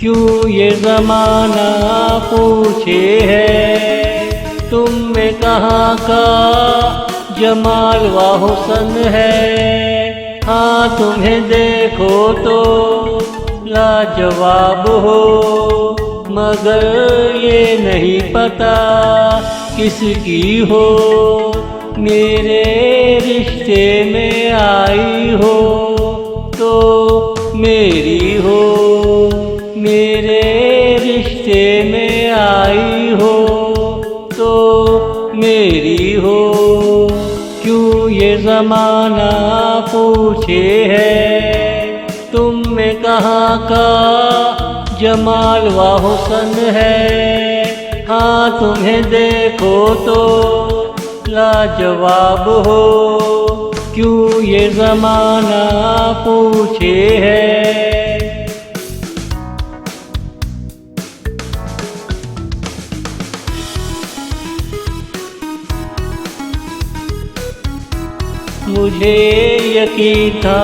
क्यों ये ज़माना पूछे है तुम में कहाँ का जमाल व हुस्न है। हाँ तुम्हें देखो तो लाजवाब हो, मगर ये नहीं पता किसकी हो। मेरे रिश्ते में आई हो तो मेरी हो, मेरे रिश्ते में आई हो तो मेरी हो। क्यों ये ज़माना पूछे है तुम में कहाँ का जमाल व हुस्न है। हाँ तुम्हें देखो तो लाजवाब हो, क्यों ये ज़माना पूछे है। मुझे यकीन था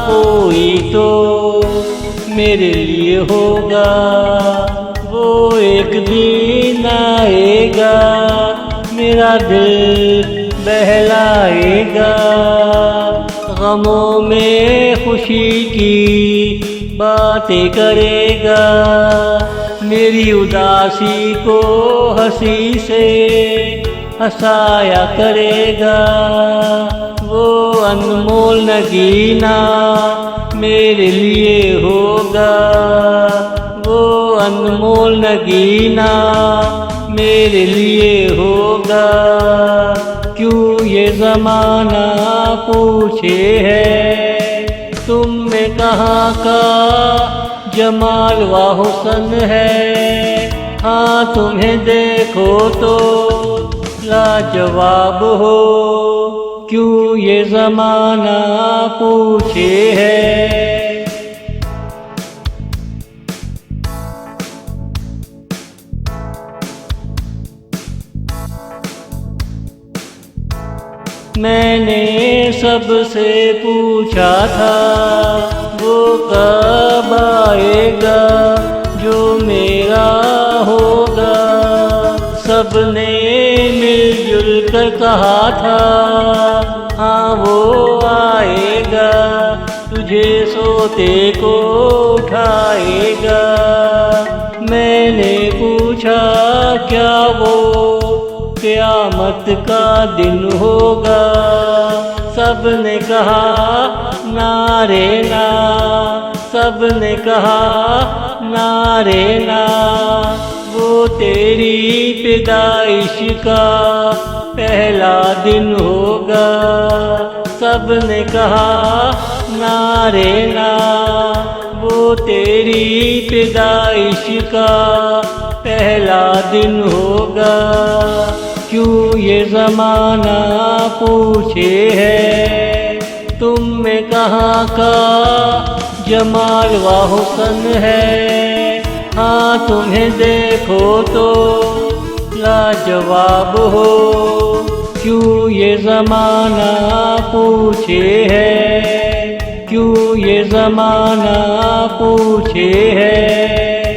कोई तो मेरे लिए होगा, वो एक दिन आएगा मेरा दिल बहलाएगा। गमों में खुशी की बातें करेगा, मेरी उदासी को हंसी से हंसाया करेगा। वो अनमोल नगीना मेरे लिए होगा, वो अनमोल नगीना मेरे लिए होगा। क्यों ये ज़माना पूछे है तुम में कहाँ का जमाल व हुस्न है। हाँ तुम्हें देखो तो लाजवाब हो, क्यों ये ज़माना पूछे है। मैंने सबसे पूछा था वो कब आएगा जो मेरा होगा। सबने मिलजुल कर कहा था हाँ वो आएगा, तुझे सोते को उठाएगा। मैंने पूछा क्या वो क़यामत का दिन होगा। सबने कहा ना रे ना, सबने कहा ना रे ना। वो तेरी पैदाइश का पहला दिन होगा। सबने कहा ना रे ना, वो तेरी पैदाइश का पहला दिन होगा। क्यों ये ज़माना पूछे है तुम में कहाँ का जमाल व हुस्न है। हाँ तुम्हें देखो तो लाजवाब हो, क्यों ये ज़माना पूछे है, क्यों ये ज़माना पूछे है।